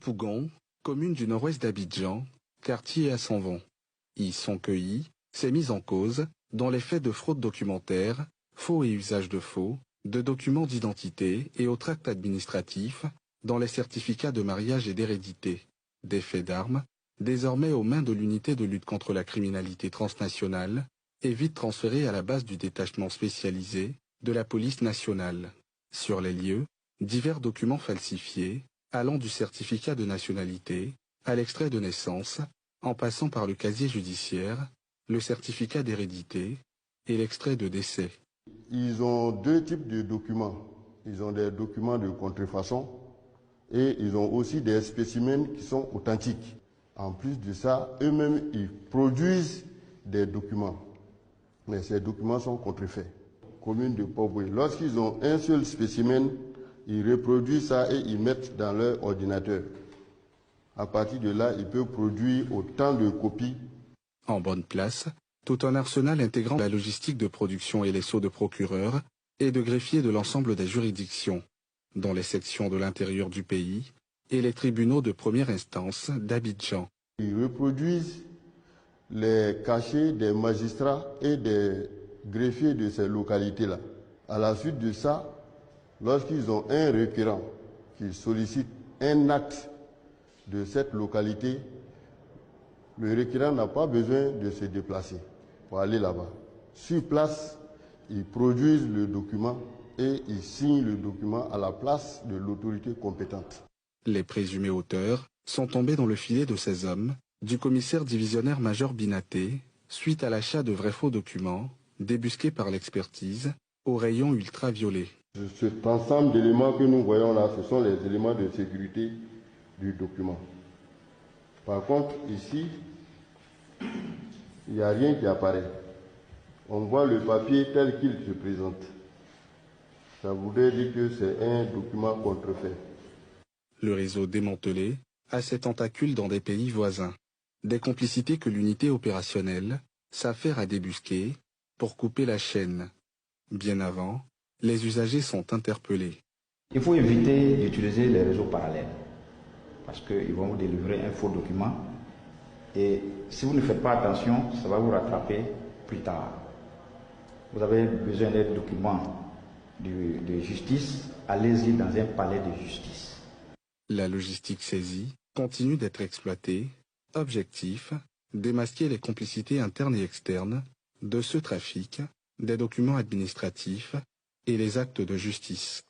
Fougon, commune du nord-ouest d'Abidjan, quartier à Sanvon. Y sont cueillis ces mises en cause dans les faits de fraude documentaire, faux et usage de faux, de documents d'identité et autres actes administratifs, dans les certificats de mariage et d'hérédité, des faits d'armes, désormais aux mains de l'unité de lutte contre la criminalité transnationale, et vite transférés à la base du détachement spécialisé de la police nationale. Sur les lieux, divers documents falsifiés, allant du certificat de nationalité à l'extrait de naissance, en passant par le casier judiciaire, le certificat d'hérédité et l'extrait de décès. Ils ont deux types de documents. Ils ont des documents de contrefaçon et ils ont aussi des spécimens qui sont authentiques. En plus de ça, eux-mêmes, ils produisent des documents. Mais ces documents sont contrefaits. Commune de Port-Boué, lorsqu'ils ont un seul spécimen, ils reproduisent ça et ils mettent dans leur ordinateur. À partir de là, ils peuvent produire autant de copies. En bonne place, tout un arsenal intégrant la logistique de production et les sceaux de procureurs et de greffiers de l'ensemble des juridictions, dans les sections de l'intérieur du pays et les tribunaux de première instance d'Abidjan. Ils reproduisent les cachets des magistrats et des greffiers de ces localités-là. À la suite de ça, lorsqu'ils ont un requérant qui sollicite un acte de cette localité, le requérant n'a pas besoin de se déplacer pour aller là-bas. Sur place, ils produisent le document et ils signent le document à la place de l'autorité compétente. Les présumés auteurs sont tombés dans le filet de ces hommes, du commissaire divisionnaire major Binaté, suite à l'achat de vrais faux documents, débusqués par l'expertise, au rayon ultraviolet. Cet ensemble d'éléments que nous voyons là, ce sont les éléments de sécurité du document. Par contre, ici, il n'y a rien qui apparaît. On voit le papier tel qu'il se présente. Ça voudrait dire que c'est un document contrefait. Le réseau démantelé a ses tentacules dans des pays voisins. Des complicités que l'unité opérationnelle s'affaire à débusquer pour couper la chaîne. Bien avant, les usagers sont interpellés. Il faut éviter d'utiliser les réseaux parallèles parce qu'ils vont vous délivrer un faux document et si vous ne faites pas attention, ça va vous rattraper plus tard. Vous avez besoin d'un document de justice, allez-y dans un palais de justice. La logistique saisie continue d'être exploitée. Objectif, démasquer les complicités internes et externes de ce trafic, des documents administratifs et les actes de justice.